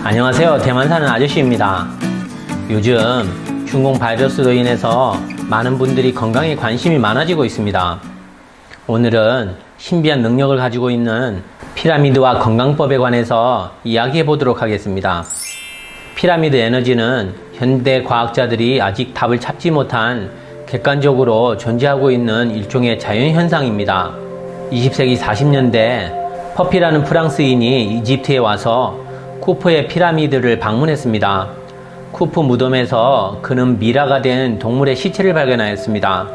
안녕하세요. 대만 사는 아저씨입니다. 요즘 중공 바이러스로 인해서 많은 분들이 건강에 관심이 많아지고 있습니다. 오늘은 신비한 능력을 가지고 있는 피라미드와 건강법에 관해서 이야기해 보도록 하겠습니다. 피라미드 에너지는 현대 과학자들이 아직 답을 찾지 못한 객관적으로 존재하고 있는 일종의 자연현상입니다. 20세기 40년대 퍼피라는 프랑스인이 이집트에 와서 쿠프의 피라미드를 방문했습니다. 쿠프 무덤에서 그는 미라가 된 동물의 시체를 발견하였습니다.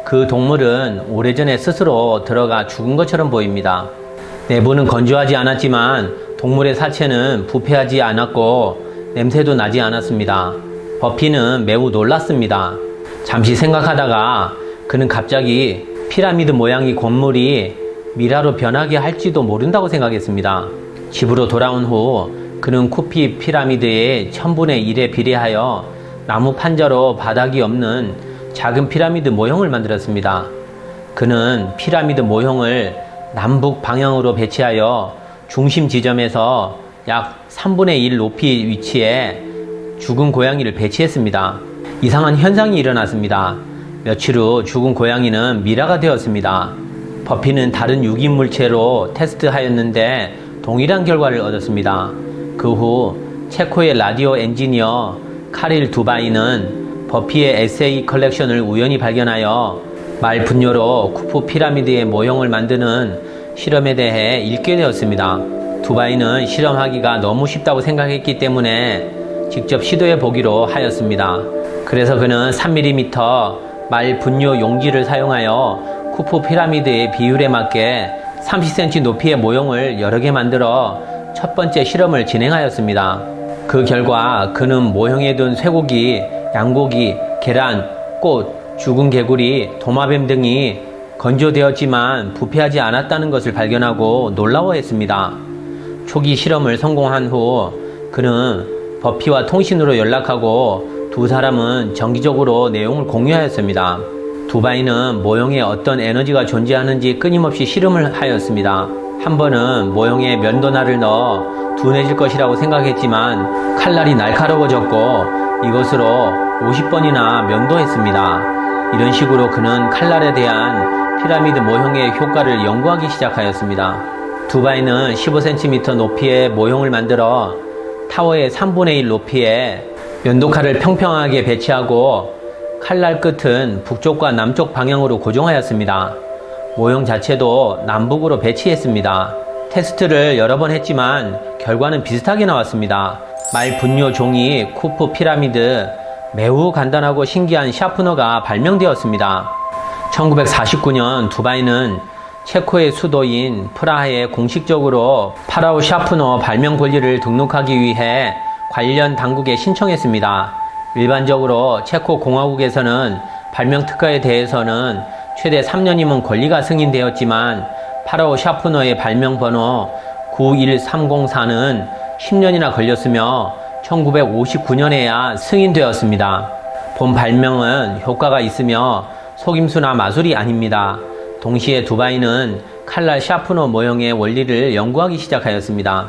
그 동물은 오래전에 스스로 들어가 죽은 것처럼 보입니다. 내부는 건조하지 않았지만 동물의 사체는 부패하지 않았고 냄새도 나지 않았습니다. 버피는 매우 놀랐습니다. 잠시 생각하다가 그는 갑자기 피라미드 모양의 건물이 미라로 변하게 할지도 모른다고 생각했습니다. 집으로 돌아온 후 그는 쿠피 피라미드의 1000분의 1에 비례하여 나무 판자로 바닥이 없는 작은 피라미드 모형을 만들었습니다. 그는 피라미드 모형을 남북 방향으로 배치하여 중심 지점에서 약 3분의 1 높이 위치에 죽은 고양이를 배치했습니다. 이상한 현상이 일어났습니다. 며칠 후 죽은 고양이는 미라가 되었습니다. 버피는 다른 유기물체로 테스트하였는데 동일한 결과를 얻었습니다. 그 후 체코의 라디오 엔지니어 카릴 두바이는 버피의 에세이 컬렉션을 우연히 발견하여 말 분뇨로 쿠프 피라미드의 모형을 만드는 실험에 대해 읽게 되었습니다. 두바이는 실험하기가 너무 쉽다고 생각했기 때문에 직접 시도해 보기로 하였습니다. 그래서 그는 3mm 말 분뇨 용지를 사용하여 쿠프 피라미드의 비율에 맞게 30cm 높이의 모형을 여러 개 만들어 첫 번째 실험을 진행하였습니다. 그 결과 그는 모형에 둔 쇠고기, 양고기, 계란, 꽃, 죽은 개구리, 도마뱀 등이 건조되었지만 부패하지 않았다는 것을 발견하고 놀라워했습니다. 초기 실험을 성공한 후 그는 버피와 통신으로 연락하고 두 사람은 정기적으로 내용을 공유하였습니다. 두바이는 모형에 어떤 에너지가 존재하는지 끊임없이 실험을 하였습니다. 한 번은 모형에 면도날을 넣어 둔해질 것이라고 생각했지만 칼날이 날카로워졌고 이것으로 50번이나 면도했습니다. 이런 식으로 그는 칼날에 대한 피라미드 모형의 효과를 연구하기 시작하였습니다. 두바이는 15cm 높이의 모형을 만들어 타워의 3분의 1 높이에 면도칼을 평평하게 배치하고 칼날 끝은 북쪽과 남쪽 방향으로 고정하였습니다. 모형 자체도 남북으로 배치했습니다. 테스트를 여러 번 했지만 결과는 비슷하게 나왔습니다. 말 분뇨 종이 쿠프 피라미드, 매우 간단하고 신기한 샤프너가 발명되었습니다. 1949년 두바이는 체코의 수도인 프라하에 공식적으로 파라오 샤프너 발명 권리를 등록하기 위해 관련 당국에 신청했습니다. 일반적으로 체코 공화국에서는 발명 특허에 대해서는 최대 3년이면 권리가 승인되었지만 파라오 샤프너의 발명 번호 91304는 10년이나 걸렸으며 1959년에야 승인되었습니다. 본 발명은 효과가 있으며 속임수나 마술이 아닙니다. 동시에 두바이는 칼날 샤프너 모형의 원리를 연구하기 시작하였습니다.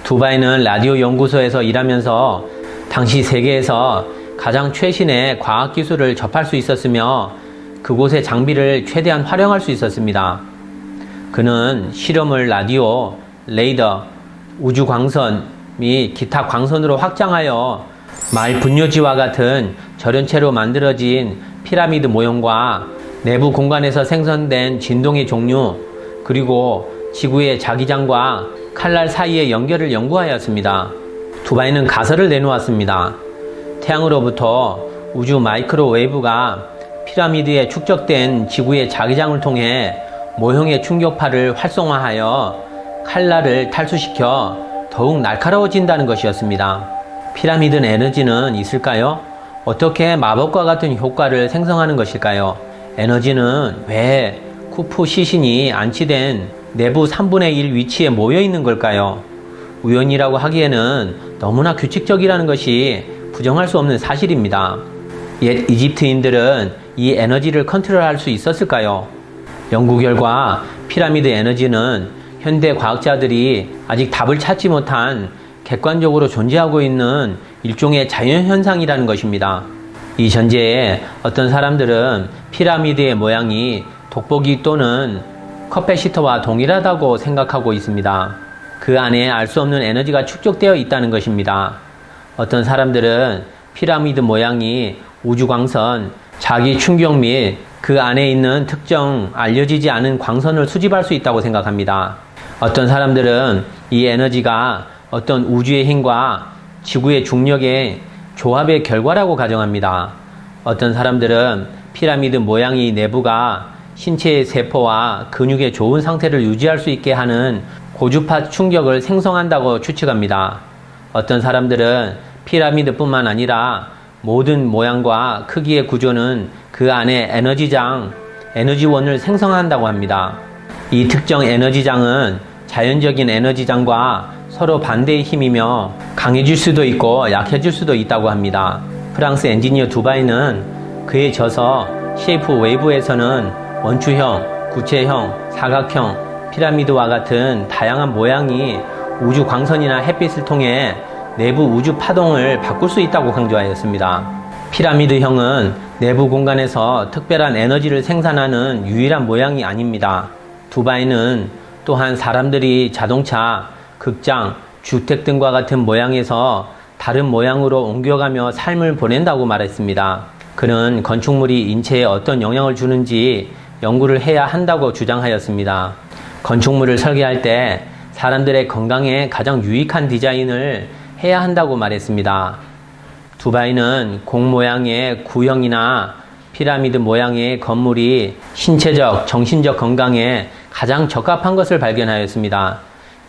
두바이는 라디오 연구소에서 일하면서 당시 세계에서 가장 최신의 과학기술을 접할 수 있었으며 그곳의 장비를 최대한 활용할 수 있었습니다. 그는 실험을 라디오, 레이더, 우주광선 및 기타 광선으로 확장하여 말 분뇨지와 같은 절연체로 만들어진 피라미드 모형과 내부 공간에서 생성된 진동의 종류, 그리고 지구의 자기장과 칼날 사이의 연결을 연구하였습니다. 두바이는 가설을 내놓았습니다. 태양으로부터 우주 마이크로웨이브가 피라미드에 축적된 지구의 자기장을 통해 모형의 충격파를 활성화하여 칼날을 탈수시켜 더욱 날카로워진다는 것이었습니다. 피라미드 에너지는 있을까요? 어떻게 마법과 같은 효과를 생성하는 것일까요? 에너지는 왜 쿠프 시신이 안치된 내부 3분의 1 위치에 모여 있는 걸까요? 우연이라고 하기에는 너무나 규칙적이라는 것이 부정할 수 없는 사실입니다. 옛 이집트인들은 이 에너지를 컨트롤할 수 있었을까요? 연구 결과 피라미드 에너지는 현대 과학자들이 아직 답을 찾지 못한 객관적으로 존재하고 있는 일종의 자연현상이라는 것입니다. 이 전제에 어떤 사람들은 피라미드의 모양이 돋보기 또는 커패시터와 동일하다고 생각하고 있습니다. 그 안에 알 수 없는 에너지가 축적되어 있다는 것입니다. 어떤 사람들은 피라미드 모양이 우주광선, 자기 충격 및 그 안에 있는 특정 알려지지 않은 광선을 수집할 수 있다고 생각합니다. 어떤 사람들은 이 에너지가 어떤 우주의 힘과 지구의 중력의 조합의 결과라고 가정합니다. 어떤 사람들은 피라미드 모양의 내부가 신체의 세포와 근육의 좋은 상태를 유지할 수 있게 하는 고주파 충격을 생성한다고 추측합니다. 어떤 사람들은 피라미드뿐만 아니라 모든 모양과 크기의 구조는 그 안에 에너지원을 생성한다고 합니다. 이 특정 에너지장은 자연적인 에너지장과 서로 반대의 힘이며 강해질 수도 있고 약해질 수도 있다고 합니다. 프랑스 엔지니어 두바이는 그에 져서 쉐이프 웨이브에서는 원추형, 구체형, 사각형, 피라미드와 같은 다양한 모양이 우주 광선이나 햇빛을 통해 내부 우주 파동을 바꿀 수 있다고 강조하였습니다. 피라미드형은 내부 공간에서 특별한 에너지를 생산하는 유일한 모양이 아닙니다. 두바이는 또한 사람들이 자동차, 극장, 주택 등과 같은 모양에서 다른 모양으로 옮겨가며 삶을 보낸다고 말했습니다. 그는 건축물이 인체에 어떤 영향을 주는지 연구를 해야 한다고 주장하였습니다. 건축물을 설계할 때 사람들의 건강에 가장 유익한 디자인을 해야 한다고 말했습니다. 두바이는 공 모양의 구형이나 피라미드 모양의 건물이 신체적, 정신적 건강에 가장 적합한 것을 발견하였습니다.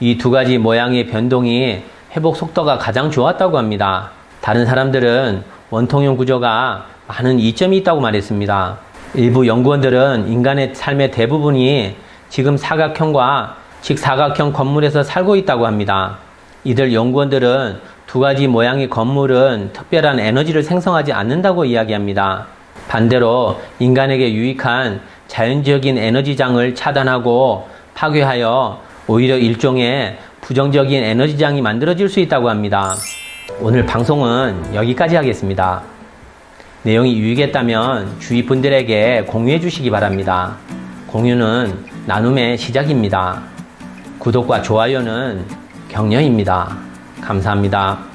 이 두 가지 모양의 변동이 회복 속도가 가장 좋았다고 합니다. 다른 사람들은 원통형 구조가 많은 이점이 있다고 말했습니다. 일부 연구원들은 인간의 삶의 대부분이 지금 사각형과 직사각형 건물에서 살고 있다고 합니다. 이들 연구원들은 두 가지 모양의 건물은 특별한 에너지를 생성하지 않는다고 이야기합니다. 반대로 인간에게 유익한 자연적인 에너지장을 차단하고 파괴하여 오히려 일종의 부정적인 에너지장이 만들어질 수 있다고 합니다. 오늘 방송은 여기까지 하겠습니다. 내용이 유익했다면 주위 분들에게 공유해 주시기 바랍니다. 공유는 나눔의 시작입니다. 구독과 좋아요는 격려입니다. 감사합니다.